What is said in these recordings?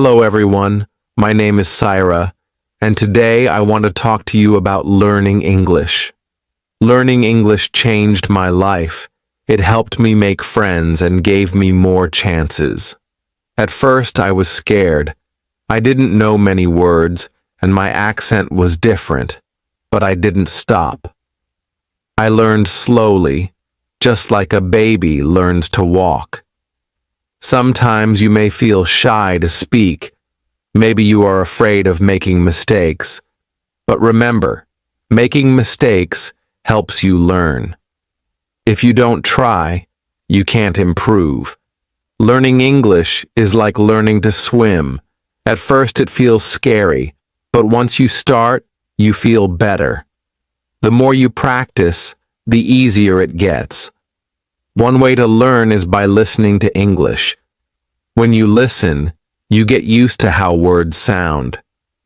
Hello everyone, my name is Syra, and today I want to talk to you about learning English. Learning English changed my life. It helped me make friends and gave me more chances. At first I was scared. I didn't know many words, and my accent was different, but I didn't stop. I learned slowly, just like a baby learns to walk. Sometimes you may feel shy to speak. Maybe you are afraid of making mistakes. But remember, making mistakes helps you learn. If you don't try, you can't improve. Learning English is like learning to swim. At first it feels scary, but once you start, you feel better. The more you practice, the easier it gets. One way to learn is by listening to English. When you listen, you get used to how words sound.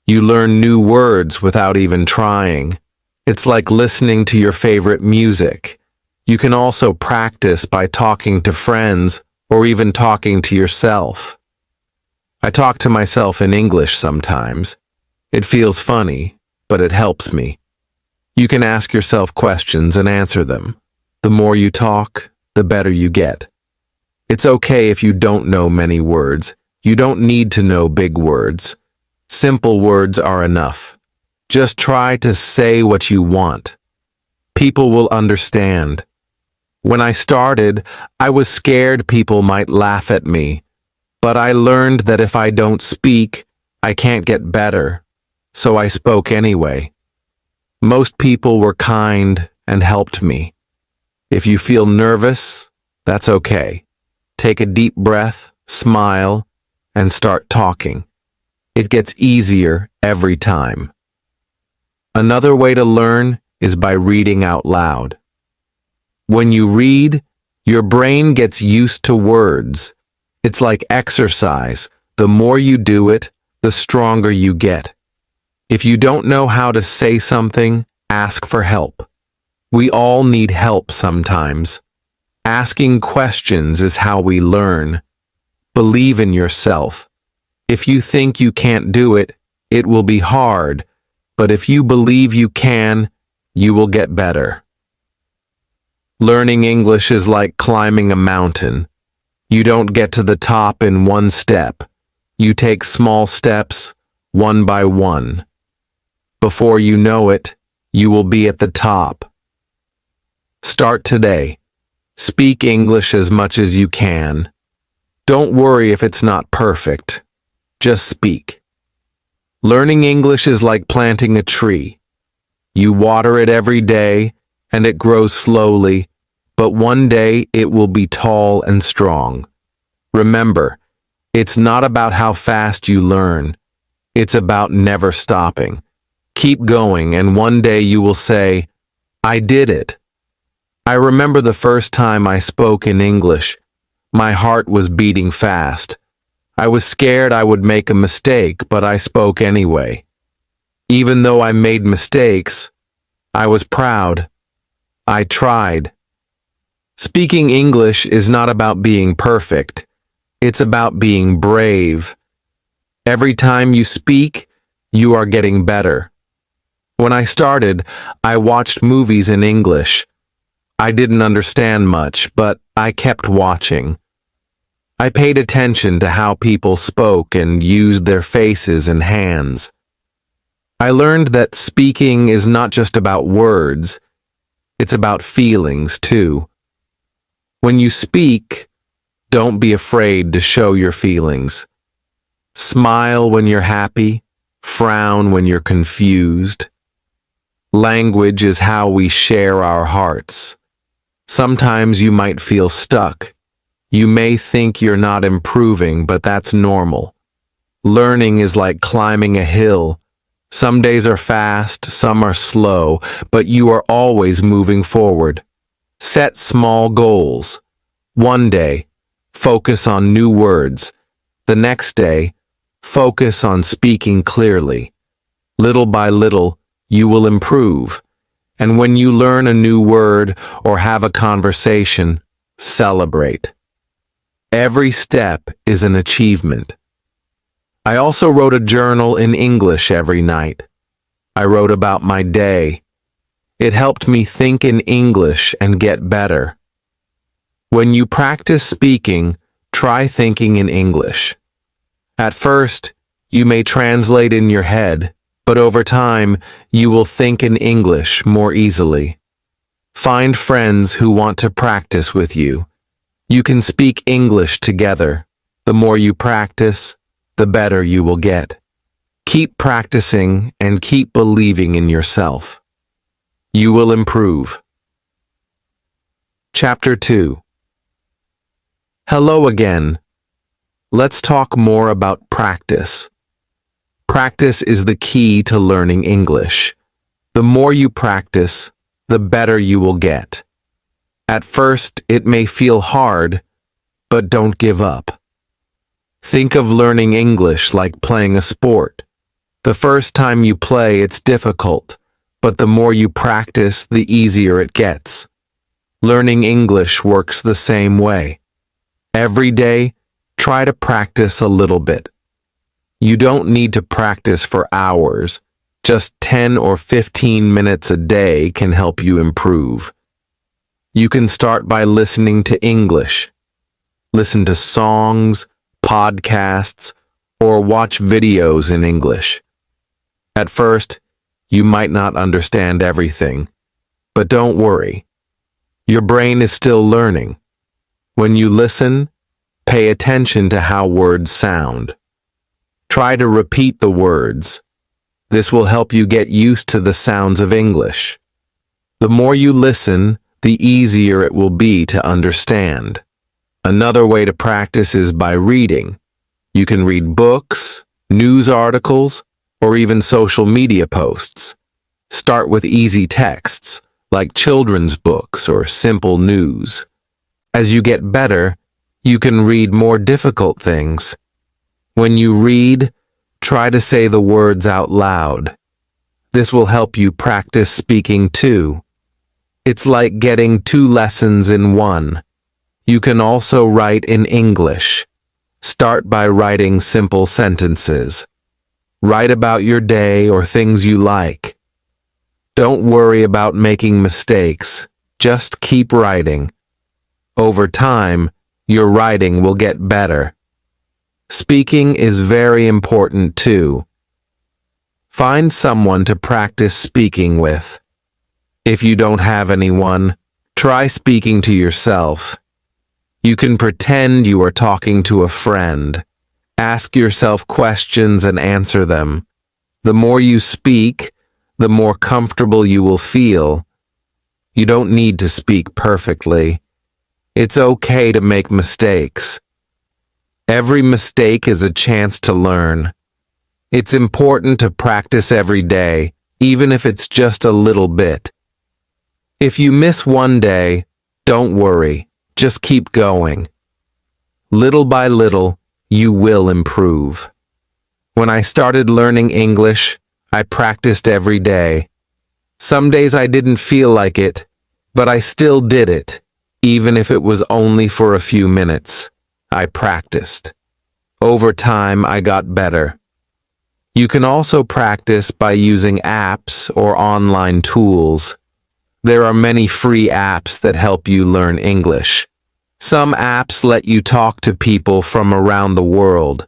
You learn new words without even trying. It's like listening to your favorite music. You can also practice by talking to friends or even talking to yourself. I talk to myself in English sometimes. It feels funny, but it helps me. You can ask yourself questions and answer them. The more you talk, the better you get. It's okay if you don't know many words. You don't need to know big words. Simple words are enough. Just try to say what you want. People will understand. When I started, I was scared people might laugh at me, but I learned that if I don't speak, I can't get better, so I spoke anyway. Most people were kind and helped me. If you feel nervous, that's okay. Take a deep breath, smile, and start talking. It gets easier every time. Another way to learn is by reading out loud. When you read, your brain gets used to words. It's like exercise. The more you do it, the stronger you get. If you don't know how to say something, ask for help. We all need help sometimes. Asking questions is how we learn. Believe in yourself. If you think you can't do it, it will be hard, but if you believe you can, you will get better. Learning English is like climbing a mountain. You don't get to the top in one step. You take small steps, one by one. Before you know it, you will be at the top. Start today. Speak English as much as you can. Don't worry if it's not perfect. Just speak. Learning English is like planting a tree. You water it every day, and it grows slowly, but one day it will be tall and strong. Remember, it's not about how fast you learn. It's about never stopping. Keep going, and one day you will say, "I did it." I remember the first time I spoke in English. My heart was beating fast. I was scared I would make a mistake, but I spoke anyway. Even though I made mistakes, I was proud. I tried. Speaking English is not about being perfect. It's about being brave. Every time you speak, you are getting better. When I started, I watched movies in English. I didn't understand much, but I kept watching. I paid attention to how people spoke and used their faces and hands. I learned that speaking is not just about words, it's about feelings too. When you speak, don't be afraid to show your feelings. Smile when you're happy, frown when you're confused. Language is how we share our hearts. Sometimes you might feel stuck. You may think you're not improving, but that's normal. Learning is like climbing a hill. Some days are fast, some are slow, but you are always moving forward. Set small goals. One day, focus on new words. The next day, focus on speaking clearly. Little by little, you will improve. And when you learn a new word or have a conversation, celebrate. Every step is an achievement. I also wrote a journal in English every night. I wrote about my day. It helped me think in English and get better. When you practice speaking, try thinking in English. At first, you may translate in your head, but over time, you will think in English more easily. Find friends who want to practice with you. You can speak English together. The more you practice, the better you will get. Keep practicing and keep believing in yourself. You will improve. Chapter 2. Hello again. Let's talk more about practice. Practice is the key to learning English. The more you practice, the better you will get. At first, it may feel hard, but don't give up. Think of learning English like playing a sport. The first time you play, it's difficult, but the more you practice, the easier it gets. Learning English works the same way. Every day, try to practice a little bit. You don't need to practice for hours. Just 10 or 15 minutes a day can help you improve. You can start by listening to English. Listen to songs, podcasts, or watch videos in English. At first, you might not understand everything, but don't worry. Your brain is still learning. When you listen, pay attention to how words sound. Try to repeat the words. This will help you get used to the sounds of English. The more you listen, the easier it will be to understand. Another way to practice is by reading. You can read books, news articles, or even social media posts. Start with easy texts, like children's books or simple news. As you get better, you can read more difficult things. When you read, try to say the words out loud. This will help you practice speaking too. It's like getting 2 lessons in one. You can also write in English. Start by writing simple sentences. Write about your day or things you like. Don't worry about making mistakes. Just keep writing. Over time, your writing will get better. Speaking is very important too. Find someone to practice speaking with. If you don't have anyone, try speaking to yourself. You can pretend you are talking to a friend. Ask yourself questions and answer them. The more you speak, the more comfortable you will feel. You don't need to speak perfectly. It's okay to make mistakes. Every mistake is a chance to learn. It's important to practice every day, even if it's just a little bit. If you miss one day, don't worry. Just keep going. Little by little, you will improve. When I started learning English, I practiced every day. Some days I didn't feel like it, but I still did it, even if it was only for a few minutes. I practiced. Over time, I got better. You can also practice by using apps or online tools. There are many free apps that help you learn English. Some apps let you talk to people from around the world.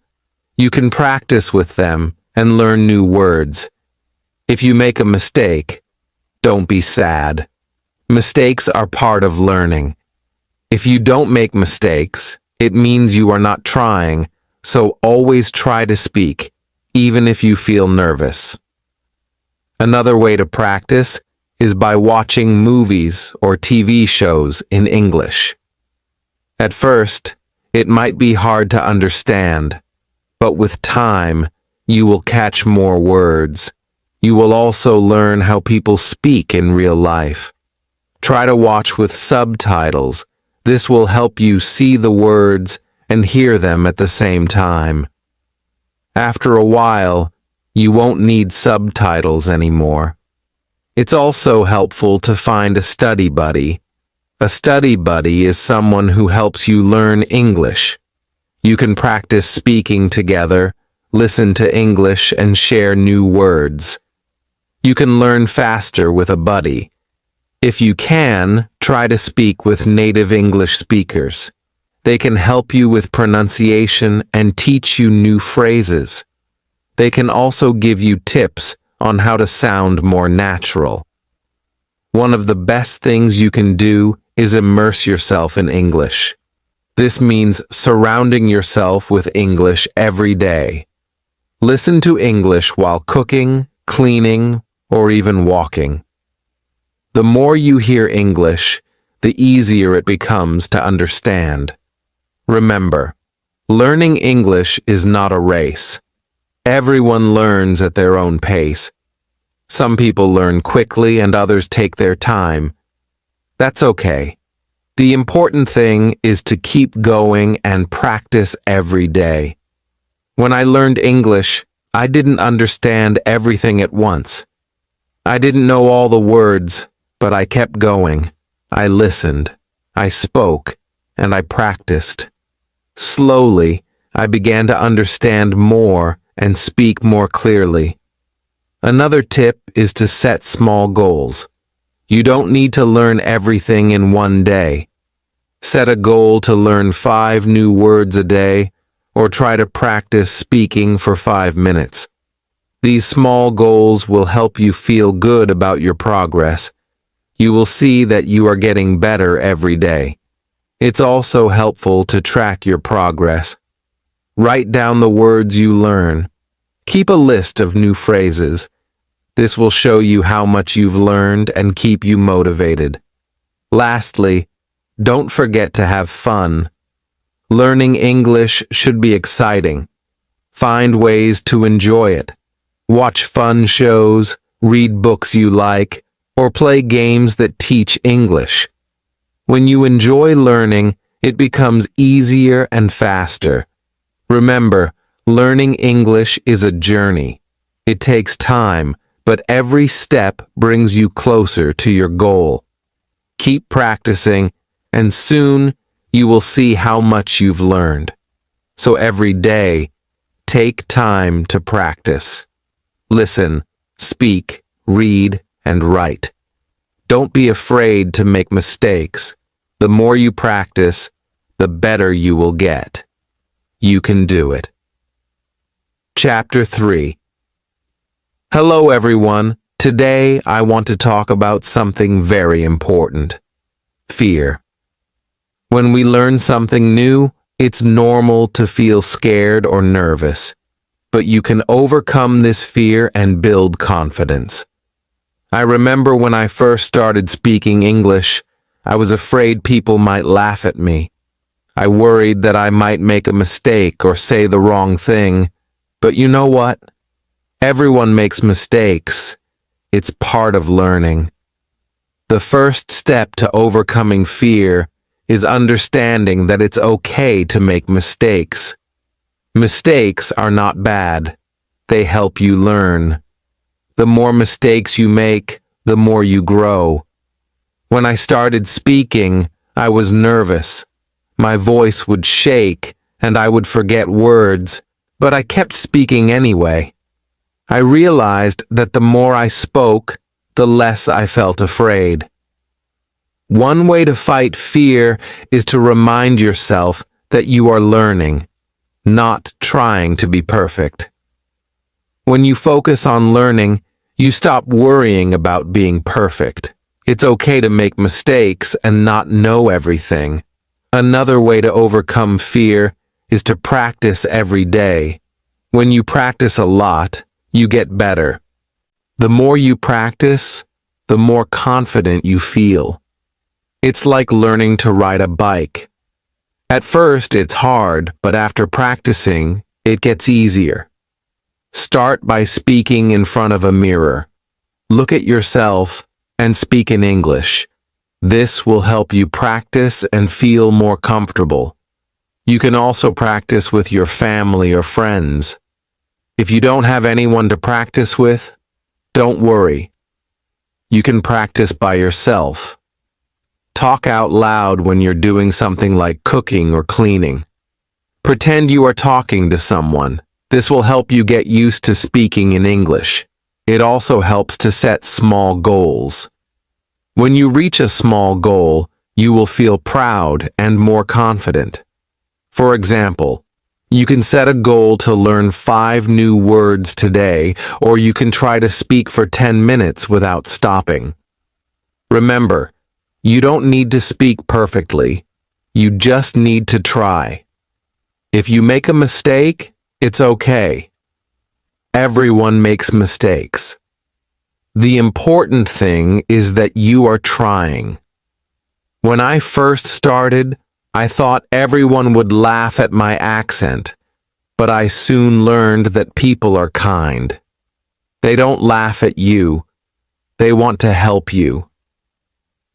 You can practice with them and learn new words. If you make a mistake, don't be sad. Mistakes are part of learning. If you don't make mistakes, it means you are not trying, so always try to speak, even if you feel nervous. Another way to practice is by watching movies or TV shows in English. At first, it might be hard to understand, but with time, you will catch more words. You will also learn how people speak in real life. Try to watch with subtitles. This will help you see the words and hear them at the same time. After a while, you won't need subtitles anymore. It's also helpful to find a study buddy. A study buddy is someone who helps you learn English. You can practice speaking together, listen to English, and share new words. You can learn faster with a buddy. If you can, try to speak with native English speakers. They can help you with pronunciation and teach you new phrases. They can also give you tips on how to sound more natural. One of the best things you can do is immerse yourself in English. This means surrounding yourself with English every day. Listen to English while cooking, cleaning, or even walking. The more you hear English, the easier it becomes to understand. Remember, learning English is not a race. Everyone learns at their own pace. Some people learn quickly and others take their time. That's okay. The important thing is to keep going and practice every day. When I learned English, I didn't understand everything at once. I didn't know all the words, but I kept going. I listened, I spoke, and I practiced. Slowly, I began to understand more and speak more clearly. Another tip is to set small goals. You don't need to learn everything in one day. Set a goal to learn 5 new words a day, or try to practice speaking for 5 minutes. These small goals will help you feel good about your progress. You will see that you are getting better every day. It's also helpful to track your progress. Write down the words you learn. Keep a list of new phrases. This will show you how much you've learned and keep you motivated. Lastly, don't forget to have fun. Learning English should be exciting. Find ways to enjoy it. Watch fun shows, read books you like, or play games that teach English. When you enjoy learning, it becomes easier and faster. Remember, learning English is a journey. It takes time, but every step brings you closer to your goal. Keep practicing, and soon you will see how much you've learned. So every day, take time to practice. Listen, speak, read, and write. Don't be afraid to make mistakes. The more you practice, the better you will get. You can do it. Chapter 3. Hello everyone. Today I want to talk about something very important. Fear. When we learn something new, it's normal to feel scared or nervous. But you can overcome this fear and build confidence. I remember when I first started speaking English, I was afraid people might laugh at me. I worried that I might make a mistake or say the wrong thing. But you know what? Everyone makes mistakes. It's part of learning. The first step to overcoming fear is understanding that it's okay to make mistakes. Mistakes are not bad. They help you learn. The more mistakes you make, the more you grow. When I started speaking, I was nervous. My voice would shake, and I would forget words, but I kept speaking anyway. I realized that the more I spoke, the less I felt afraid. One way to fight fear is to remind yourself that you are learning, not trying to be perfect. When you focus on learning, you stop worrying about being perfect. It's okay to make mistakes and not know everything. Another way to overcome fear is to practice every day. When you practice a lot, you get better. The more you practice, the more confident you feel. It's like learning to ride a bike. At first, it's hard, but after practicing, it gets easier. Start by speaking in front of a mirror. Look at yourself and speak in English. This will help you practice and feel more comfortable. You can also practice with your family or friends. If you don't have anyone to practice with, don't worry. You can practice by yourself. Talk out loud when you're doing something like cooking or cleaning. Pretend you are talking to someone. This will help you get used to speaking in English. It also helps to set small goals. When you reach a small goal, you will feel proud and more confident. For example, you can set a goal to learn 5 new words today, or you can try to speak for 10 minutes without stopping. Remember, you don't need to speak perfectly. You just need to try. If you make a mistake, it's okay. Everyone makes mistakes. The important thing is that you are trying. When I first started, I thought everyone would laugh at my accent, but I soon learned that people are kind. They don't laugh at you. They want to help you.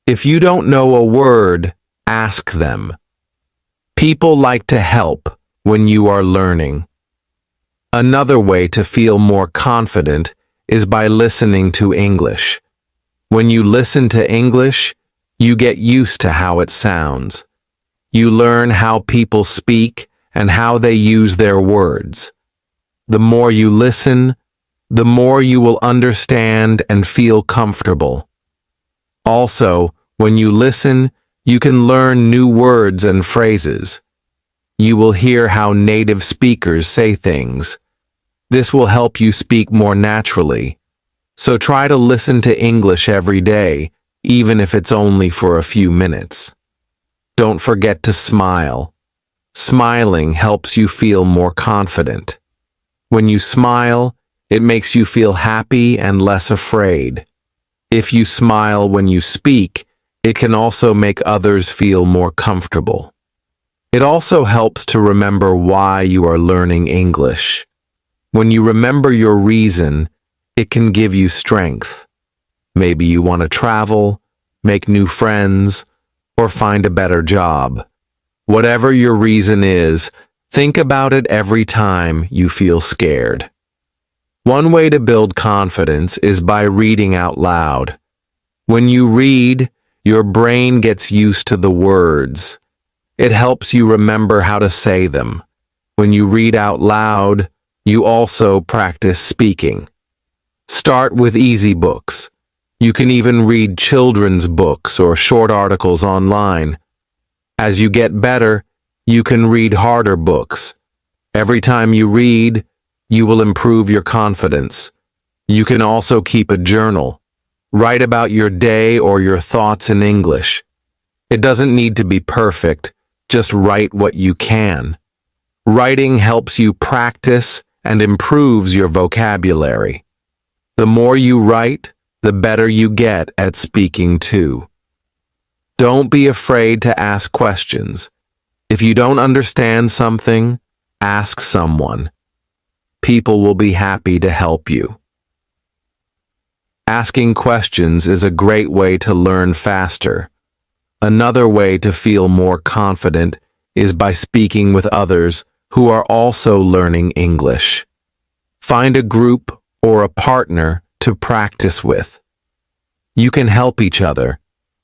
If you don't know a word, ask them. People like to help when you are learning. Another way to feel more confident is by listening to English. When you listen to English, you get used to how it sounds. You learn how people speak and how they use their words. The more you listen, the more you will understand and feel comfortable. Also, when you listen, you can learn new words and phrases. You will hear how native speakers say things. This will help you speak more naturally. So try to listen to English every day, even if it's only for a few minutes. Don't forget to smile. Smiling helps you feel more confident. When you smile, it makes you feel happy and less afraid. If you smile when you speak, it can also make others feel more comfortable. It also helps to remember why you are learning English. When you remember your reason, it can give you strength. Maybe you want to travel, make new friends, or find a better job. Whatever your reason is, think about it every time you feel scared. One way to build confidence is by reading out loud. When you read, your brain gets used to the words. It helps you remember how to say them. When you read out loud, you also practice speaking. Start with easy books. You can even read children's books or short articles online. As you get better, you can read harder books. Every time you read, you will improve your confidence. You can also keep a journal. Write about your day or your thoughts in English. It doesn't need to be perfect. Just write what you can. Writing helps you practice and improves your vocabulary. The more you write, the better you get at speaking too. Don't be afraid to ask questions. If you don't understand something, ask someone. People will be happy to help you. Asking questions is a great way to learn faster. Another way to feel more confident is by speaking with others who are also learning English. Find a group or a partner to practice with. You can help each other.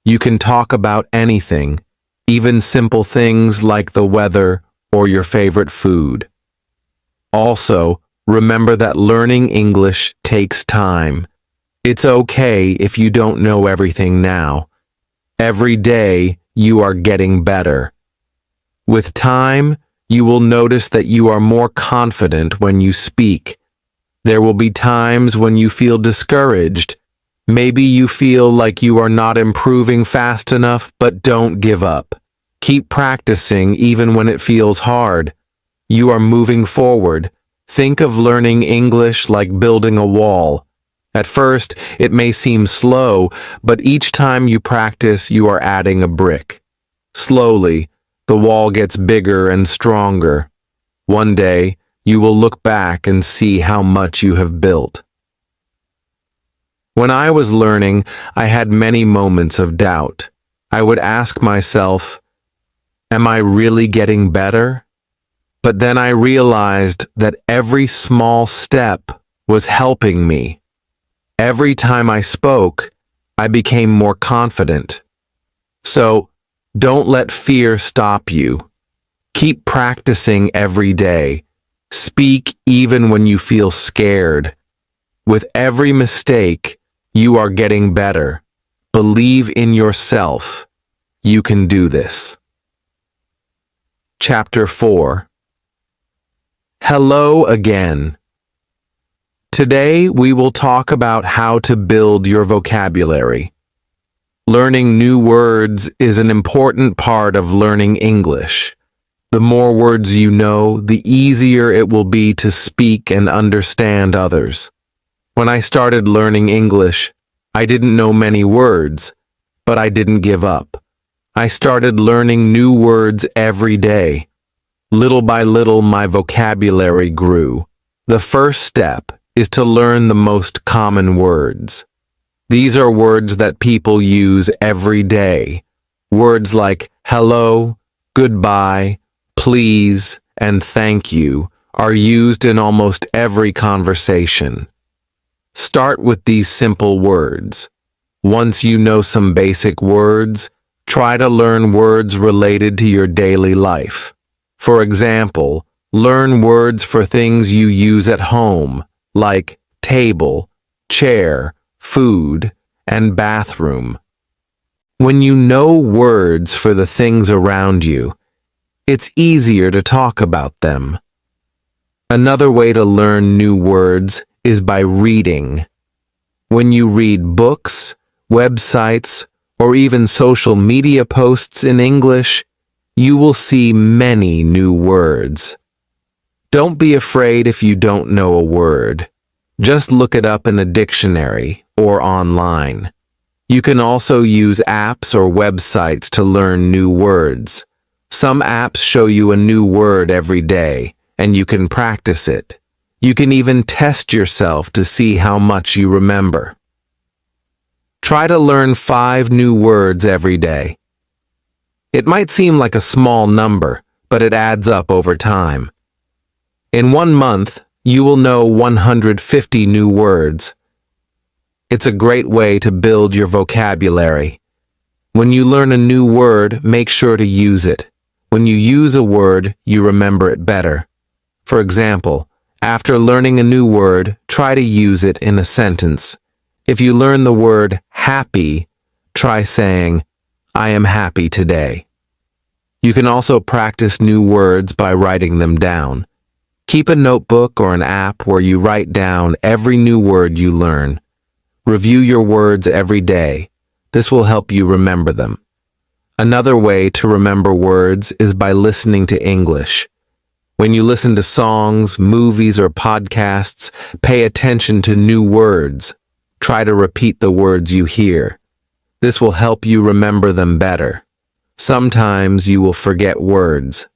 You can talk about anything, even simple things like the weather or your favorite food. Also, remember that learning English takes time. It's okay if you don't know everything now. Every day, you are getting better. With time, you will notice that you are more confident when you speak. There will be times when you feel discouraged. Maybe you feel like you are not improving fast enough, but don't give up. Keep practicing even when it feels hard. You are moving forward. Think of learning English like building a wall. At first, it may seem slow, but each time you practice, you are adding a brick. Slowly, the wall gets bigger and stronger. One day, you will look back and see how much you have built. When I was learning, I had many moments of doubt. I would ask myself, am I really getting better? But then I realized that every small step was helping me. Every time I spoke, I became more confident. So, don't let fear stop you. Keep practicing every day. Speak even when you feel scared. With every mistake, you are getting better. Believe in yourself. You can do this. Chapter 4. Hello again. Today we will talk about how to build your vocabulary. Learning new words is an important part of learning English. The more words you know, the easier it will be to speak and understand others. When I started learning English, I didn't know many words, but I didn't give up. I started learning new words every day. Little by little, my vocabulary grew. The first step is to learn the most common words. These are words that people use every day. Words like hello, goodbye, please, and thank you are used in almost every conversation. Start with these simple words. Once you know some basic words, try to learn words related to your daily life. For example, learn words for things you use at home, like table, chair, food, and bathroom. When you know words for the things around you, it's easier to talk about them. Another way to learn new words is by reading. When you read books, websites, or even social media posts in English, you will see many new words. Don't be afraid if you don't know a word. Just look it up in a dictionary or online. You can also use apps or websites to learn new words. Some apps show you a new word every day, and you can practice it. You can even test yourself to see how much you remember. Try to learn 5 new words every day. It might seem like a small number, but it adds up over time. In 1 month, you will know 150 new words. It's a great way to build your vocabulary. When you learn a new word, make sure to use it. When you use a word, you remember it better. For example, after learning a new word, try to use it in a sentence. If you learn the word happy, try saying, I am happy today. You can also practice new words by writing them down. Keep a notebook or an app where you write down every new word you learn. Review your words every day. This will help you remember them. Another way to remember words is by listening to English. When you listen to songs, movies, or podcasts, pay attention to new words. Try to repeat the words you hear. This will help you remember them better. Sometimes you will forget words.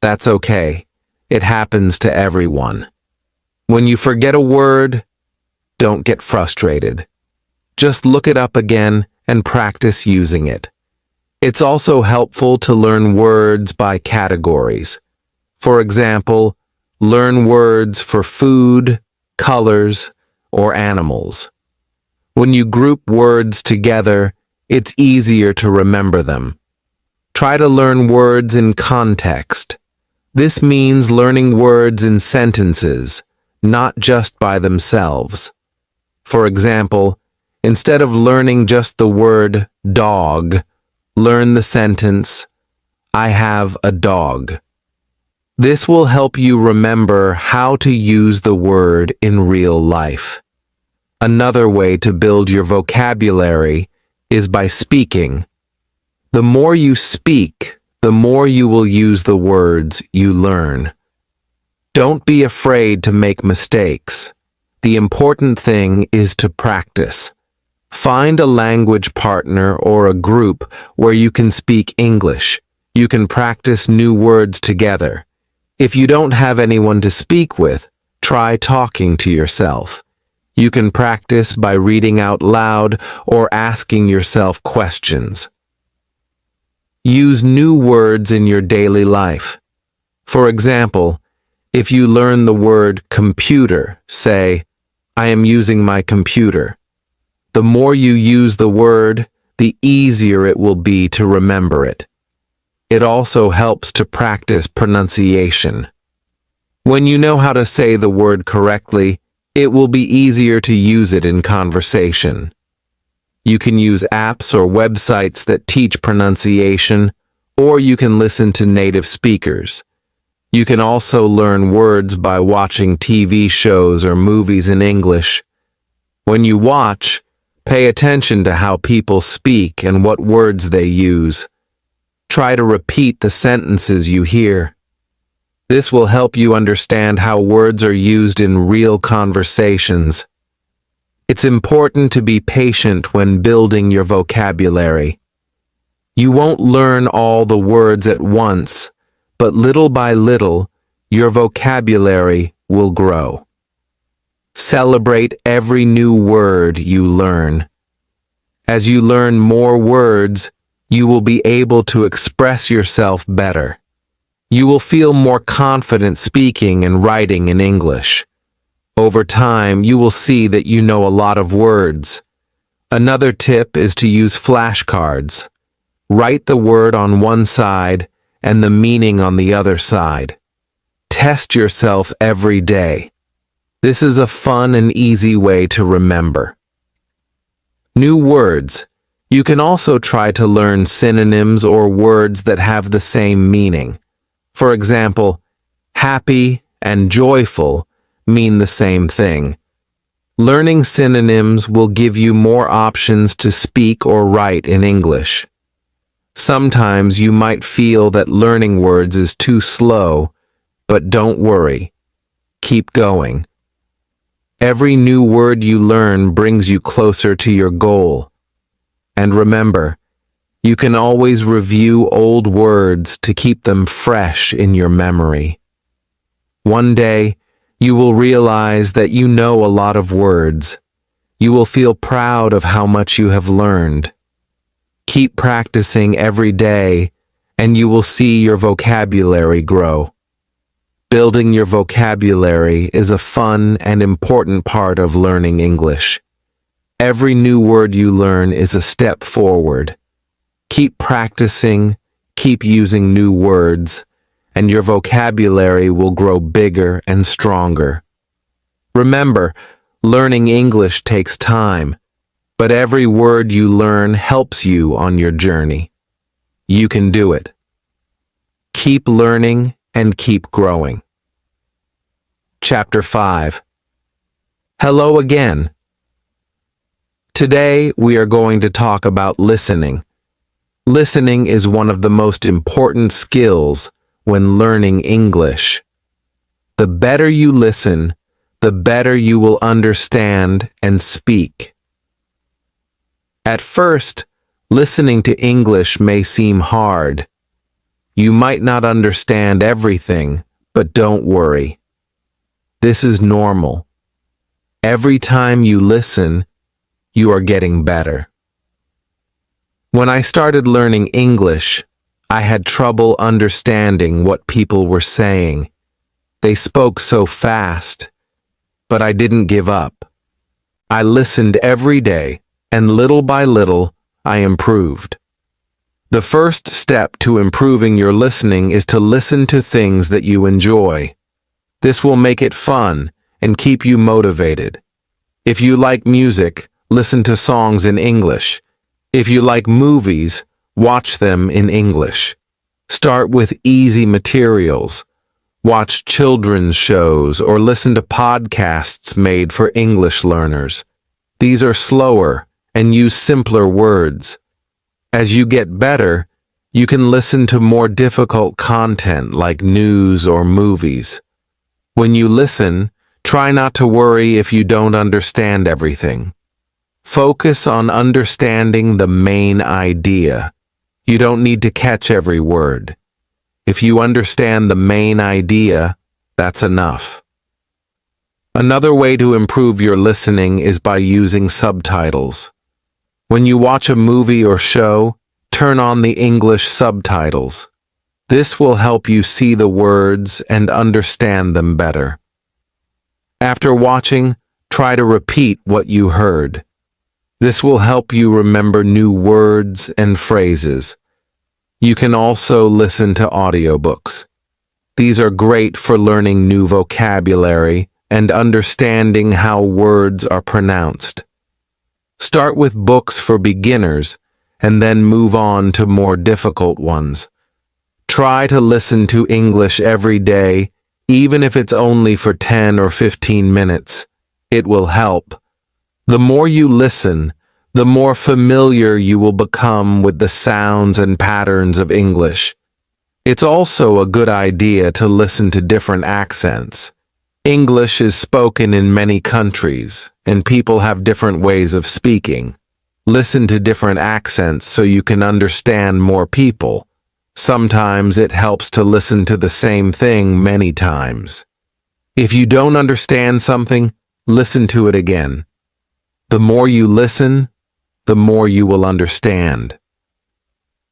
That's okay. It happens to everyone. When you forget a word, don't get frustrated. Just look it up again and practice using it. It's also helpful to learn words by categories. For example, learn words for food, colors, or animals. When you group words together, it's easier to remember them. Try to learn words in context. This means learning words in sentences, not just by themselves. For example, instead of learning just the word dog, learn the sentence, I have a dog. This will help you remember how to use the word in real life. Another way to build your vocabulary is by speaking. The more you speak, the more you will use the words you learn. Don't be afraid to make mistakes. The important thing is to practice. Find a language partner or a group where you can speak English. You can practice new words together. If you don't have anyone to speak with, try talking to yourself. You can practice by reading out loud or asking yourself questions. Use new words in your daily life. For example, if you learn the word computer, say, I am using my computer. The more you use the word, the easier it will be to remember it. It also helps to practice pronunciation. When you know how to say the word correctly, it will be easier to use it in conversation. You can use apps or websites that teach pronunciation, or you can listen to native speakers. You can also learn words by watching TV shows or movies in English. When you watch, pay attention to how people speak and what words they use. Try to repeat the sentences you hear. This will help you understand how words are used in real conversations. It's important to be patient when building your vocabulary. You won't learn all the words at once, but little by little, your vocabulary will grow. Celebrate every new word you learn. As you learn more words, you will be able to express yourself better. You will feel more confident speaking and writing in English. Over time, you will see that you know a lot of words. Another tip is to use flashcards. Write the word on one side and the meaning on the other side. Test yourself every day. This is a fun and easy way to remember. New words. You can also try to learn synonyms or words that have the same meaning. For example, happy and joyful mean the same thing. Learning synonyms will give you more options to speak or write in English. Sometimes you might feel that learning words is too slow, but don't worry. Keep going. Every new word you learn brings you closer to your goal. And remember, you can always review old words to keep them fresh in your memory. One day, you will realize that you know a lot of words. You will feel proud of how much you have learned. Keep practicing every day, and you will see your vocabulary grow. Building your vocabulary is a fun and important part of learning English. Every new word you learn is a step forward. Keep practicing, keep using new words, and your vocabulary will grow bigger and stronger. Remember, learning English takes time, but every word you learn helps you on your journey. You can do it. Keep learning and keep growing. Chapter 5. Hello again. Today we are going to talk about listening. Listening is one of the most important skills when learning English. The better you listen, the better you will understand and speak. At first, listening to English may seem hard. You might not understand everything, but don't worry. This is normal. Every time you listen, you are getting better. When I started learning English, I had trouble understanding what people were saying. They spoke so fast, but I didn't give up. I listened every day, and little by little, I improved. The first step to improving your listening is to listen to things that you enjoy. This will make it fun and keep you motivated. If you like music, listen to songs in English. If you like movies, watch them in English. Start with easy materials. Watch children's shows or listen to podcasts made for English learners. These are slower and use simpler words. As you get better, you can listen to more difficult content like news or movies. When you listen, try not to worry if you don't understand everything. Focus on understanding the main idea. You don't need to catch every word. If you understand the main idea, that's enough. Another way to improve your listening is by using subtitles. When you watch a movie or show, turn on the English subtitles. This will help you see the words and understand them better. After watching, try to repeat what you heard. This will help you remember new words and phrases. You can also listen to audiobooks. These are great for learning new vocabulary and understanding how words are pronounced. Start with books for beginners and then move on to more difficult ones. Try to listen to English every day, even if it's only for 10 or 15 minutes. It will help. The more you listen, the more familiar you will become with the sounds and patterns of English. It's also a good idea to listen to different accents. English is spoken in many countries, and people have different ways of speaking. Listen to different accents so you can understand more people. Sometimes it helps to listen to the same thing many times. If you don't understand something, listen to it again. The more you listen, the more you will understand.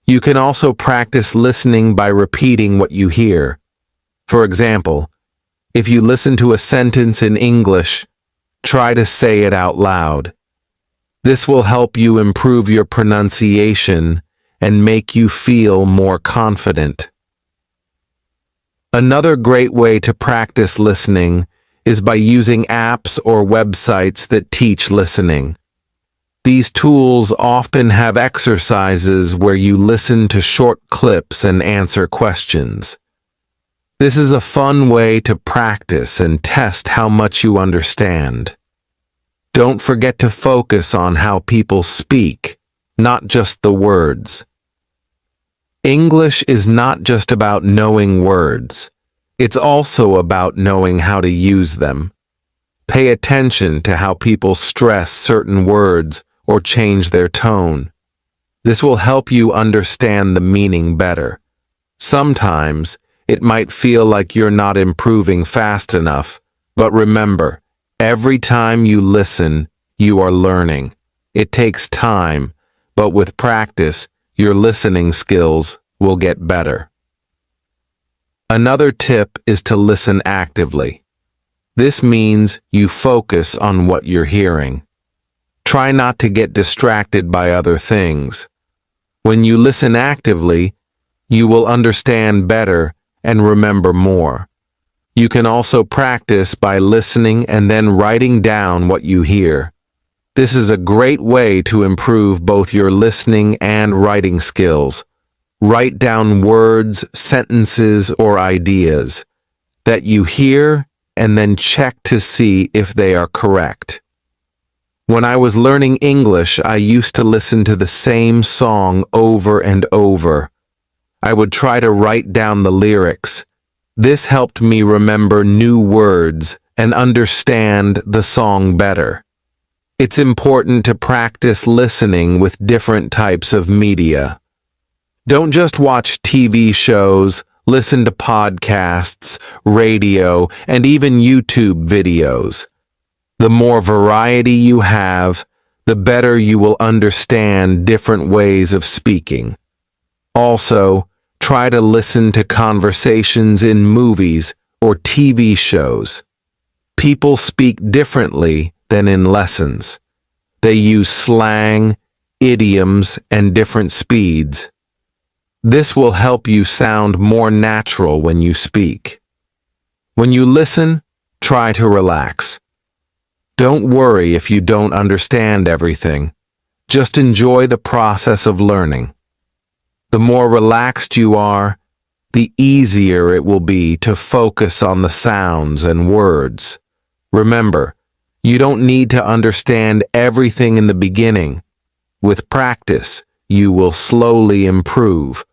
You can also practice listening by repeating what you hear. For example, if you listen to a sentence in English, try to say it out loud. This will help you improve your pronunciation and make you feel more confident. Another great way to practice listening is by using apps or websites that teach listening. These tools often have exercises where you listen to short clips and answer questions. This is a fun way to practice and test how much you understand. Don't forget to focus on how people speak, not just the words. English is not just about knowing words. It's also about knowing how to use them. Pay attention to how people stress certain words or change their tone. This will help you understand the meaning better. Sometimes, it might feel like you're not improving fast enough, but remember, every time you listen, you are learning. It takes time, but with practice, your listening skills will get better. Another tip is to listen actively. This means you focus on what you're hearing. Try not to get distracted by other things. When you listen actively, you will understand better and remember more. You can also practice by listening and then writing down what you hear. This is a great way to improve both your listening and writing skills. Write down words, sentences, or ideas that you hear and then check to see if they are correct. When I was learning English, I used to listen to the same song over and over. I would try to write down the lyrics. This helped me remember new words and understand the song better. It's important to practice listening with different types of media. Don't just watch TV shows, listen to podcasts, radio, and even YouTube videos. The more variety you have, the better you will understand different ways of speaking. Also, try to listen to conversations in movies or TV shows. People speak differently than in lessons. They use slang, idioms, and different speeds. This will help you sound more natural when you speak. When you listen, try to relax. Don't worry if you don't understand everything. Just enjoy the process of learning. The more relaxed you are, the easier it will be to focus on the sounds and words. Remember, you don't need to understand everything in the beginning. With practice, you will slowly improve.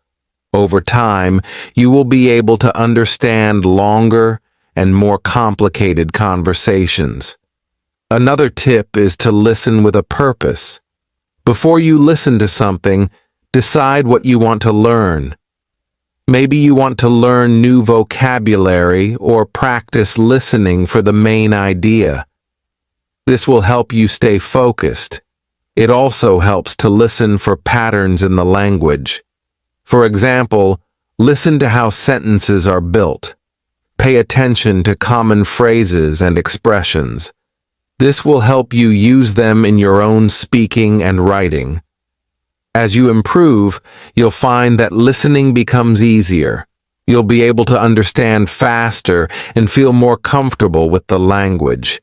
Over time, you will be able to understand longer and more complicated conversations. Another tip is to listen with a purpose. Before you listen to something, decide what you want to learn. Maybe you want to learn new vocabulary or practice listening for the main idea. This will help you stay focused. It also helps to listen for patterns in the language. For example, listen to how sentences are built. Pay attention to common phrases and expressions. This will help you use them in your own speaking and writing. As you improve, you'll find that listening becomes easier. You'll be able to understand faster and feel more comfortable with the language.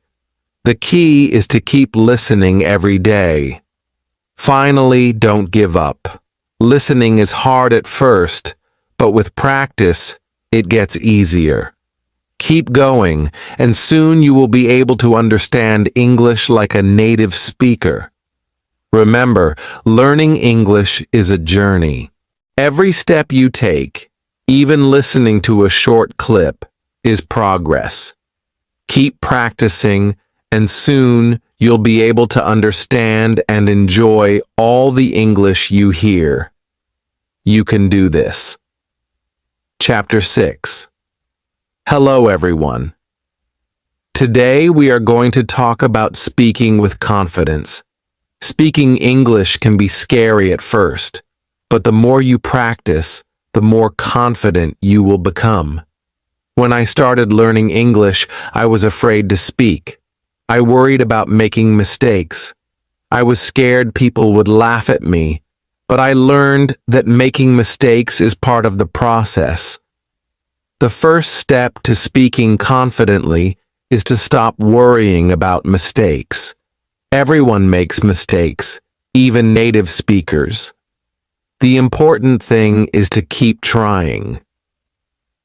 The key is to keep listening every day. Finally, don't give up. Listening is hard at first, but with practice, it gets easier. Keep going, and soon you will be able to understand English like a native speaker. Remember, learning English is a journey. Every step you take, even listening to a short clip, is progress. Keep practicing, and soon you'll be able to understand and enjoy all the English you hear. You can do this. Chapter 6. Hello, everyone. Today we are going to talk about speaking with confidence. Speaking English can be scary at first, but the more you practice, the more confident you will become. When I started learning English, I was afraid to speak. I worried about making mistakes. I was scared people would laugh at me, but I learned that making mistakes is part of the process. The first step to speaking confidently is to stop worrying about mistakes. Everyone makes mistakes, even native speakers. The important thing is to keep trying.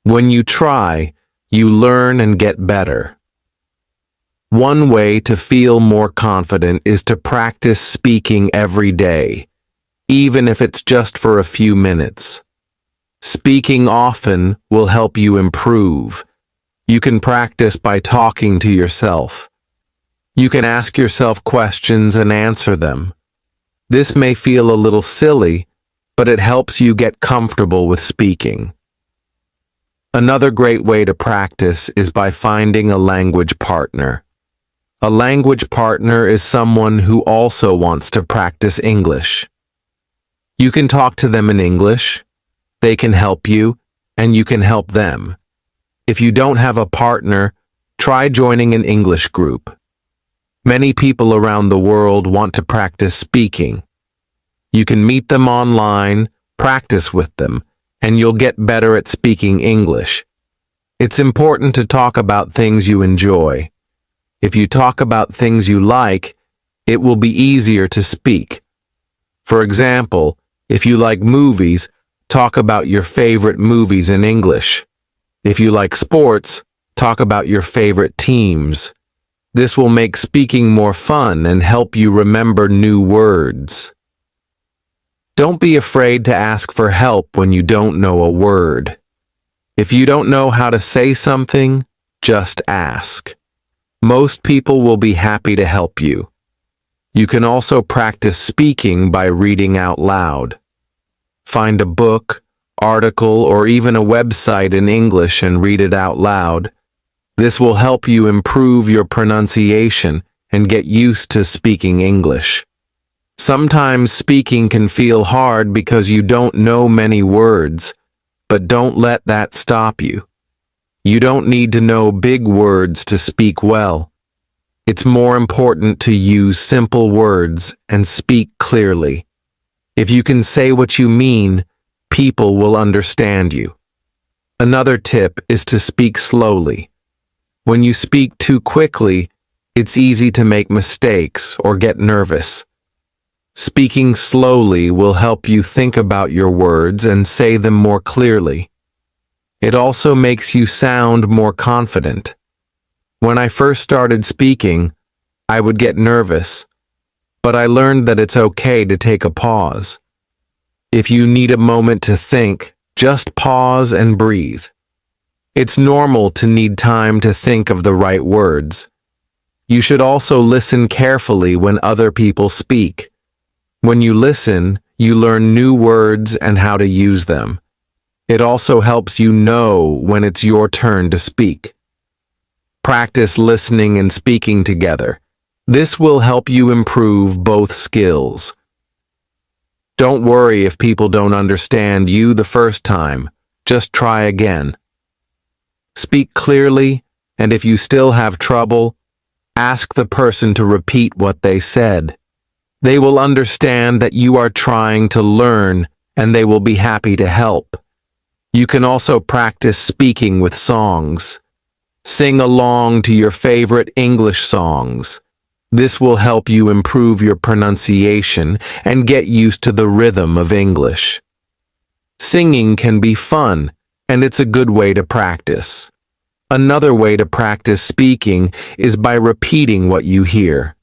When you try, you learn and get better. One way to feel more confident is to practice speaking every day, even if it's just for a few minutes. Speaking often will help you improve. You can practice by talking to yourself. You can ask yourself questions and answer them. This may feel a little silly, but it helps you get comfortable with speaking. Another great way to practice is by finding a language partner. A language partner is someone who also wants to practice English. You can talk to them in English. They can help you, and you can help them. If you don't have a partner, try joining an English group. Many people around the world want to practice speaking. You can meet them online, practice with them, and you'll get better at speaking English. It's important to talk about things you enjoy. If you talk about things you like, it will be easier to speak. For example, if you like movies, talk about your favorite movies in English. If you like sports, talk about your favorite teams. This will make speaking more fun and help you remember new words. Don't be afraid to ask for help when you don't know a word. If you don't know how to say something, just ask. Most people will be happy to help you. You can also practice speaking by reading out loud. Find a book, article, or even a website in English and read it out loud. This will help you improve your pronunciation and get used to speaking English. Sometimes speaking can feel hard because you don't know many words, but don't let that stop you. You don't need to know big words to speak well. It's more important to use simple words and speak clearly. If you can say what you mean, people will understand you. Another tip is to speak slowly. When you speak too quickly, it's easy to make mistakes or get nervous. Speaking slowly will help you think about your words and say them more clearly. It also makes you sound more confident. When I first started speaking, I would get nervous, but I learned that it's okay to take a pause. If you need a moment to think, just pause and breathe. It's normal to need time to think of the right words. You should also listen carefully when other people speak. When you listen, you learn new words and how to use them. It also helps you know when it's your turn to speak. Practice listening and speaking together. This will help you improve both skills. Don't worry if people don't understand you the first time. Just try again. Speak clearly, and if you still have trouble, ask the person to repeat what they said. They will understand that you are trying to learn, and they will be happy to help. You can also practice speaking with songs. Sing along to your favorite English songs. This will help you improve your pronunciation and get used to the rhythm of English. Singing can be fun, and it's a good way to practice. Another way to practice speaking is by repeating what you hear.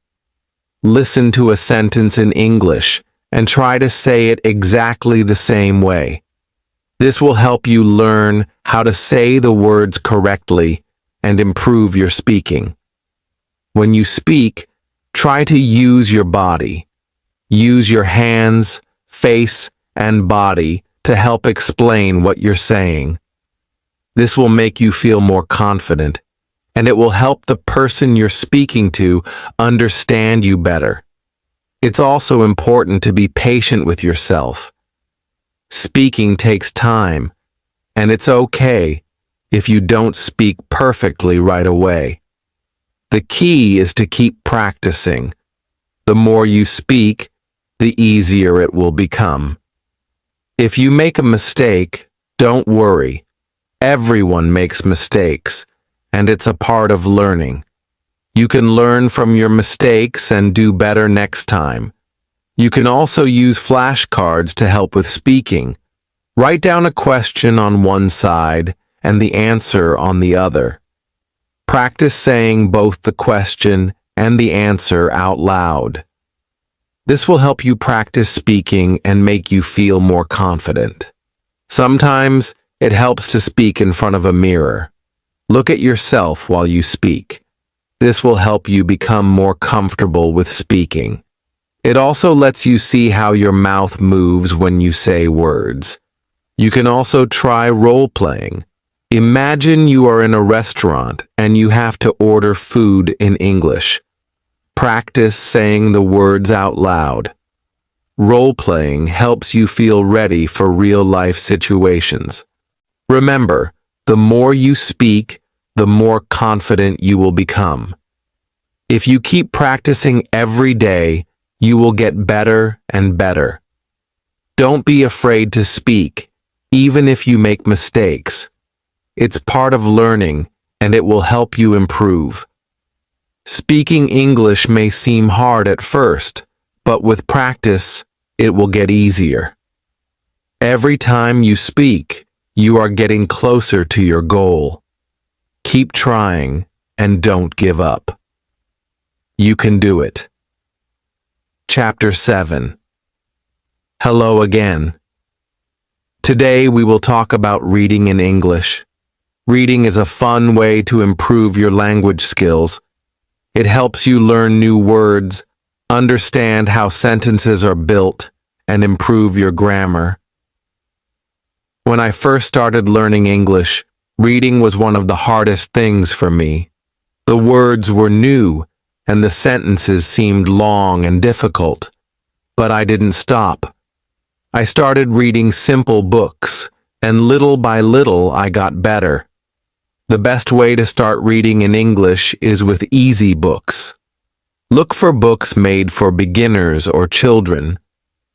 Listen to a sentence in English and try to say it exactly the same way. This will help you learn how to say the words correctly and improve your speaking. When you speak, try to use your body. Use your hands, face, and body to help explain what you're saying. This will make you feel more confident, and it will help the person you're speaking to understand you better. It's also important to be patient with yourself. Speaking takes time, and it's okay if you don't speak perfectly right away. The key is to keep practicing. The more you speak, the easier it will become. If you make a mistake, don't worry. Everyone makes mistakes, and it's a part of learning. You can learn from your mistakes and do better next time. You can also use flashcards to help with speaking. Write down a question on one side and the answer on the other. Practice saying both the question and the answer out loud. This will help you practice speaking and make you feel more confident. Sometimes it helps to speak in front of a mirror. Look at yourself while you speak. This will help you become more comfortable with speaking. It also lets you see how your mouth moves when you say words. You can also try role-playing. Imagine you are in a restaurant and you have to order food in English. Practice saying the words out loud. Role-playing helps you feel ready for real-life situations. Remember, the more you speak, the more confident you will become. If you keep practicing every day, you will get better and better. Don't be afraid to speak, even if you make mistakes. It's part of learning, and it will help you improve. Speaking English may seem hard at first, but with practice, it will get easier. Every time you speak, you are getting closer to your goal. Keep trying and don't give up. You can do it. Chapter 7. Hello again. Today we will talk about reading in English. Reading is a fun way to improve your language skills. It helps you learn new words, understand how sentences are built, and improve your grammar. When I first started learning English, reading was one of the hardest things for me. The words were new, and the sentences seemed long and difficult. But I didn't stop. I started reading simple books, and little by little I got better. The best way to start reading in English is with easy books. Look for books made for beginners or children.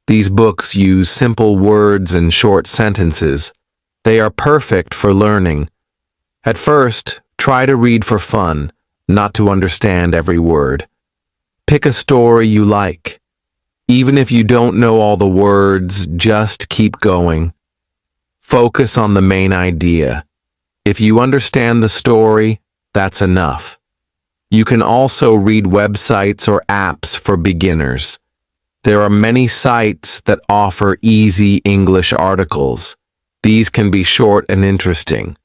These books use simple words and short sentences. They are perfect for learning. At first, try to read for fun, not to understand every word. Pick a story you like. Even if you don't know all the words, just keep going. Focus on the main idea. If you understand the story, that's enough. You can also read websites or apps for beginners. There are many sites that offer easy English articles. These can be short and interesting.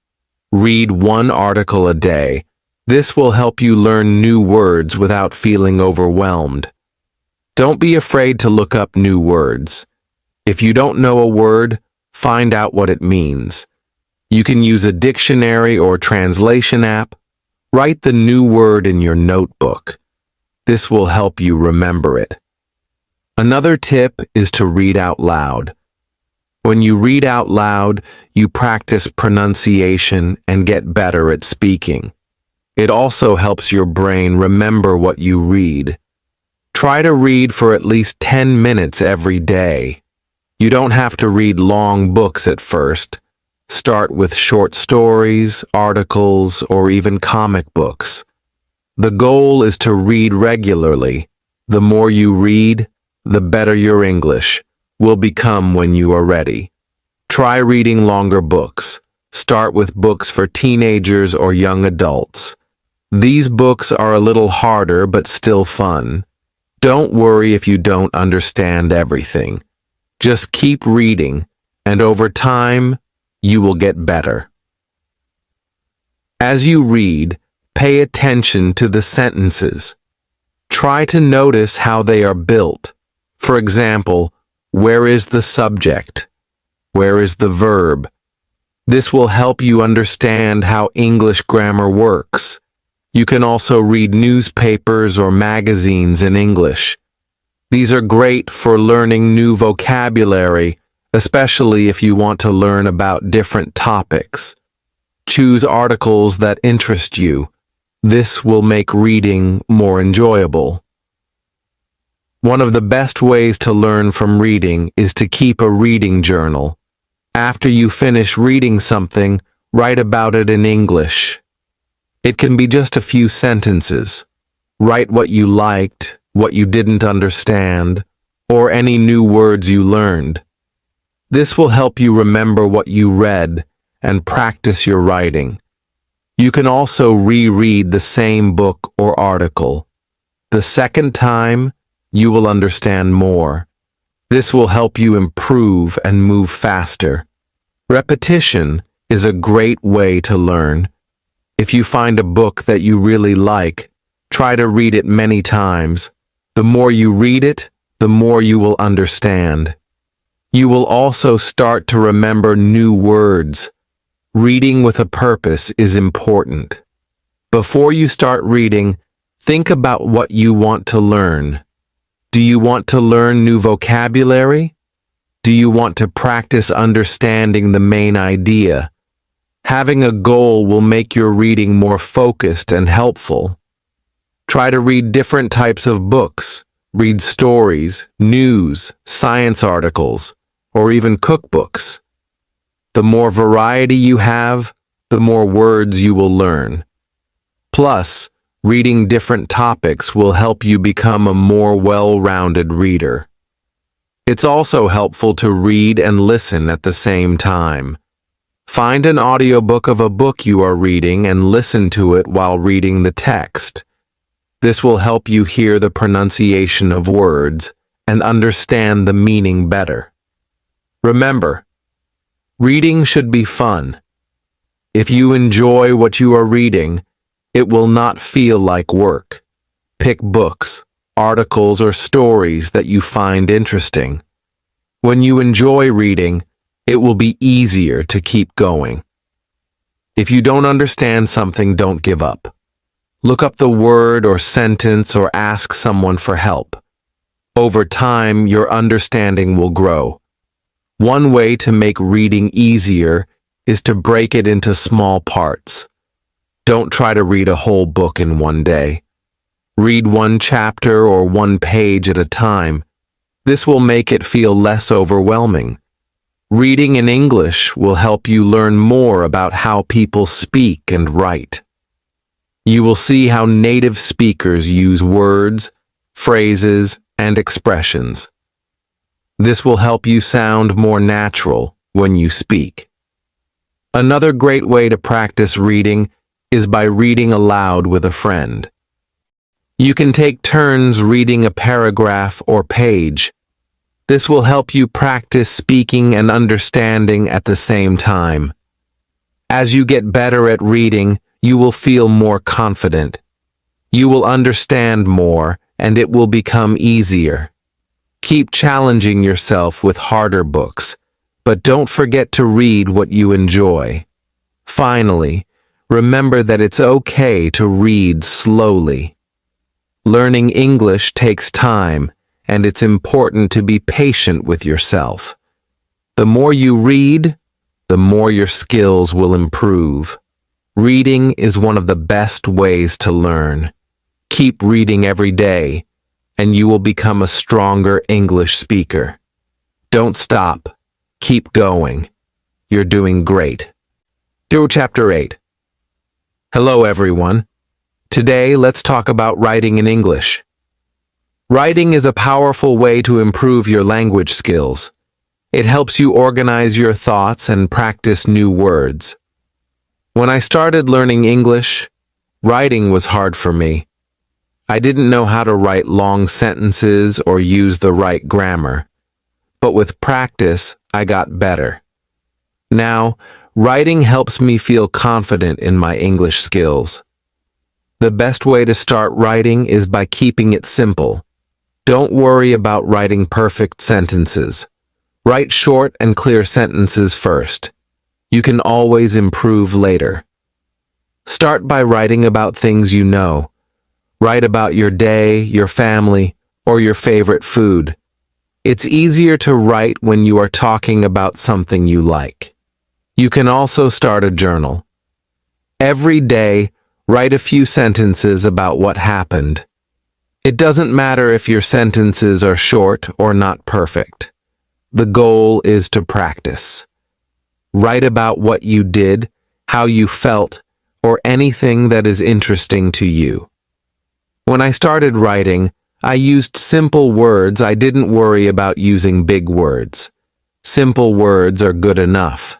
Read one article a day. This will help you learn new words without feeling overwhelmed. Don't be afraid to look up new words. If you don't know a word, find out what it means. You can use a dictionary or translation app. Write the new word in your notebook. This will help you remember it. Another tip is to read out loud. When you read out loud, you practice pronunciation and get better at speaking. It also helps your brain remember what you read. Try to read for at least 10 minutes every day. You don't have to read long books at first. Start with short stories, articles, or even comic books. The goal is to read regularly. The more you read, the better your English will become when you are ready. Try reading longer books. Start with books for teenagers or young adults. These books are a little harder but still fun. Don't worry if you don't understand everything. Just keep reading, and over time, you will get better. As you read, pay attention to the sentences. Try to notice how they are built. For example, where is the subject? Where is the verb? This will help you understand how English grammar works. You can also read newspapers or magazines in English. These are great for learning new vocabulary, especially if you want to learn about different topics. Choose articles that interest you. This will make reading more enjoyable. One of the best ways to learn from reading is to keep a reading journal. After you finish reading something, write about it in English. It can be just a few sentences. Write what you liked, what you didn't understand, or any new words you learned. This will help you remember what you read and practice your writing. You can also reread the same book or article. The second time, you will understand more. This will help you improve and move faster. Repetition is a great way to learn. If you find a book that you really like, try to read it many times. The more you read it, the more you will understand. You will also start to remember new words. Reading with a purpose is important. Before you start reading, think about what you want to learn. Do you want to learn new vocabulary? Do you want to practice understanding the main idea? Having a goal will make your reading more focused and helpful. Try to read different types of books. Read stories, news, science articles, or even cookbooks. The more variety you have, the more words you will learn. Plus, reading different topics will help you become a more well-rounded reader. It's also helpful to read and listen at the same time. Find an audiobook of a book you are reading and listen to it while reading the text. This will help you hear the pronunciation of words and understand the meaning better. Remember, reading should be fun. If you enjoy what you are reading, it will not feel like work. Pick books, articles, or stories that you find interesting. When you enjoy reading, it will be easier to keep going. If you don't understand something, don't give up. Look up the word or sentence or ask someone for help. Over time, your understanding will grow. One way to make reading easier is to break it into small parts. Don't try to read a whole book in one day. Read one chapter or one page at a time. This will make it feel less overwhelming. Reading in English will help you learn more about how people speak and write. You will see how native speakers use words, phrases, and expressions. This will help you sound more natural when you speak. Another great way to practice reading is by reading aloud with a friend. You can take turns reading a paragraph or page. This will help you practice speaking and understanding at the same time. As you get better at reading, you will feel more confident. You will understand more, and it will become easier. Keep challenging yourself with harder books, but don't forget to read what you enjoy. Finally, remember that it's okay to read slowly. Learning English takes time, and it's important to be patient with yourself. The more you read, the more your skills will improve. Reading is one of the best ways to learn. Keep reading every day, and you will become a stronger English speaker. Don't stop. Keep going. You're doing great. Do Chapter 8. Hello, everyone. Today, let's talk about writing in English. Writing is a powerful way to improve your language skills. It helps you organize your thoughts and practice new words. When I started learning English, writing was hard for me. I didn't know how to write long sentences or use the right grammar. But with practice, I got better. Now, writing helps me feel confident in my English skills. The best way to start writing is by keeping it simple. Don't worry about writing perfect sentences. Write short and clear sentences first. You can always improve later. Start by writing about things you know. Write about your day, your family, or your favorite food. It's easier to write when you are talking about something you like. You can also start a journal. Every day, write a few sentences about what happened. It doesn't matter if your sentences are short or not perfect. The goal is to practice. Write about what you did, how you felt, or anything that is interesting to you. When I started writing, I used simple words. I didn't worry about using big words. Simple words are good enough.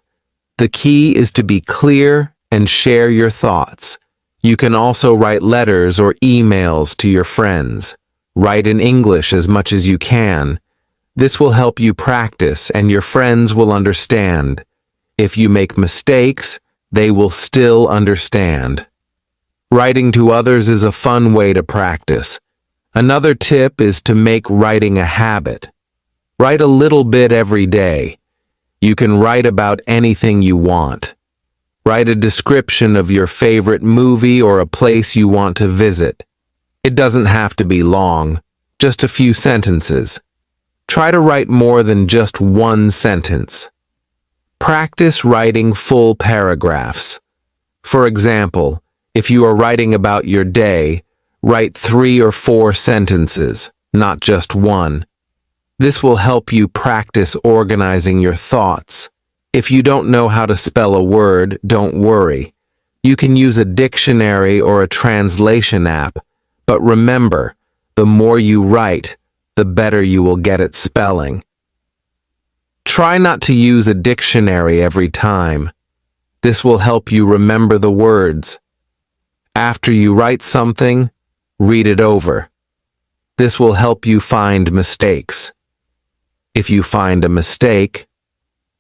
The key is to be clear and share your thoughts. You can also write letters or emails to your friends. Write in English as much as you can. This will help you practice and your friends will understand. If you make mistakes, they will still understand. Writing to others is a fun way to practice. Another tip is to make writing a habit. Write a little bit every day. You can write about anything you want. Write a description of your favorite movie or a place you want to visit. It doesn't have to be long, just a few sentences. Try to write more than just one sentence. Practice writing full paragraphs. For example, if you are writing about your day, write 3 or 4 sentences, not just one. This will help you practice organizing your thoughts. If you don't know how to spell a word, don't worry. You can use a dictionary or a translation app, but remember, the more you write, the better you will get at spelling. Try not to use a dictionary every time. This will help you remember the words. After you write something, read it over. This will help you find mistakes. If you find a mistake,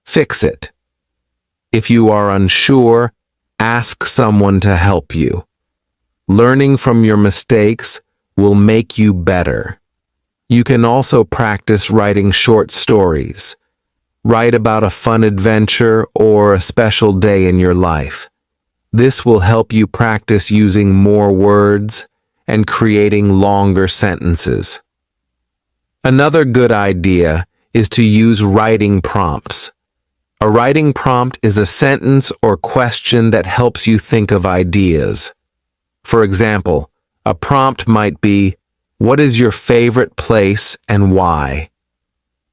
fix it. If you are unsure, ask someone to help you. Learning from your mistakes will make you better. You can also practice writing short stories. Write about a fun adventure or a special day in your life. This will help you practice using more words and creating longer sentences. Another good idea is to use writing prompts. A writing prompt is a sentence or question that helps you think of ideas. For example, a prompt might be, "What is your favorite place and why?"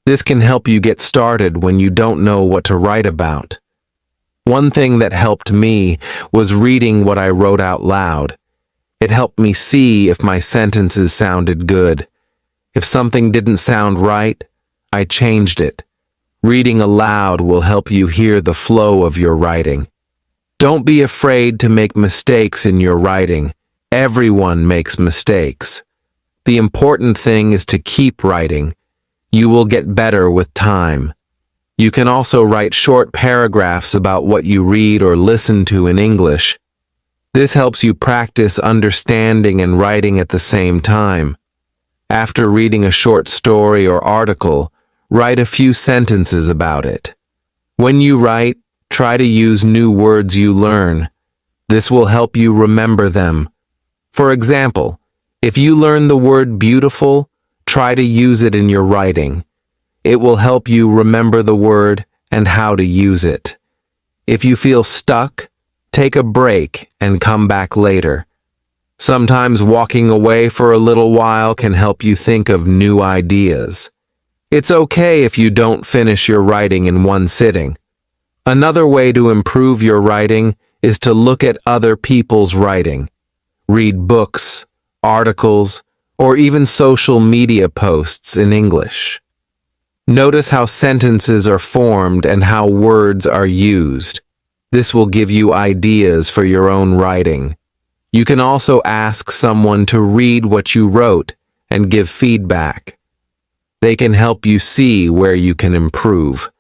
This can help you get started when you don't know what to write about. One thing that helped me was reading what I wrote out loud. It helped me see if my sentences sounded good. If something didn't sound right, I changed it. Reading aloud will help you hear the flow of your writing. Don't be afraid to make mistakes in your writing. Everyone makes mistakes. The important thing is to keep writing. You will get better with time. You can also write short paragraphs about what you read or listen to in English. This helps you practice understanding and writing at the same time. After reading a short story or article, write a few sentences about it. When you write, try to use new words you learn. This will help you remember them. For example, if you learn the word beautiful, try to use it in your writing. It will help you remember the word and how to use it. If you feel stuck, take a break and come back later. Sometimes walking away for a little while can help you think of new ideas. It's okay if you don't finish your writing in one sitting. Another way to improve your writing is to look at other people's writing. Read books, articles, or even social media posts in English. Notice how sentences are formed and how words are used. This will give you ideas for your own writing. You can also ask someone to read what you wrote and give feedback. They can help you see where you can improve.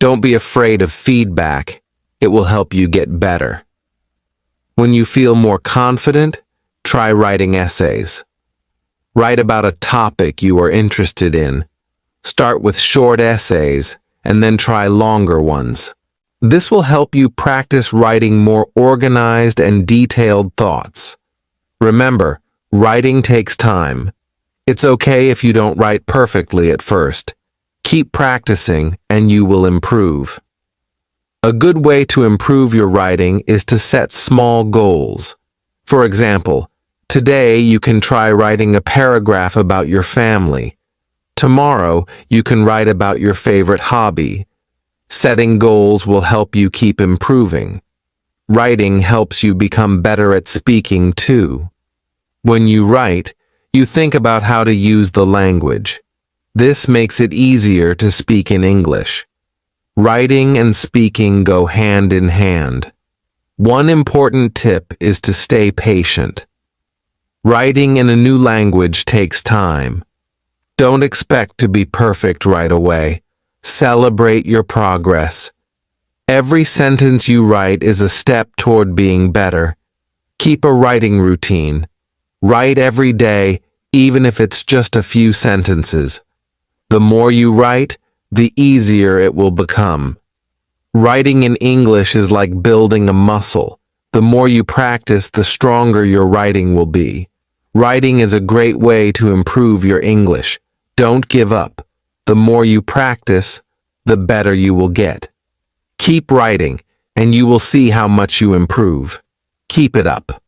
Don't be afraid of feedback. It will help you get better. When you feel more confident, try writing essays. Write about a topic you are interested in. Start with short essays and then try longer ones. This will help you practice writing more organized and detailed thoughts. Remember, writing takes time. It's okay if you don't write perfectly at first. Keep practicing and you will improve. A good way to improve your writing is to set small goals. For example, today you can try writing a paragraph about your family. Tomorrow, you can write about your favorite hobby. Setting goals will help you keep improving. Writing helps you become better at speaking too. When you write, you think about how to use the language. This makes it easier to speak in English. Writing and speaking go hand in hand. One important tip is to stay patient. Writing in a new language takes time. Don't expect to be perfect right away. Celebrate your progress. Every sentence you write is a step toward being better. Keep a writing routine. Write every day, even if it's just a few sentences. The more you write, the easier it will become. Writing in English is like building a muscle. The more you practice, the stronger your writing will be. Writing is a great way to improve your English. Don't give up. The more you practice, the better you will get. Keep writing, and you will see how much you improve. Keep it up.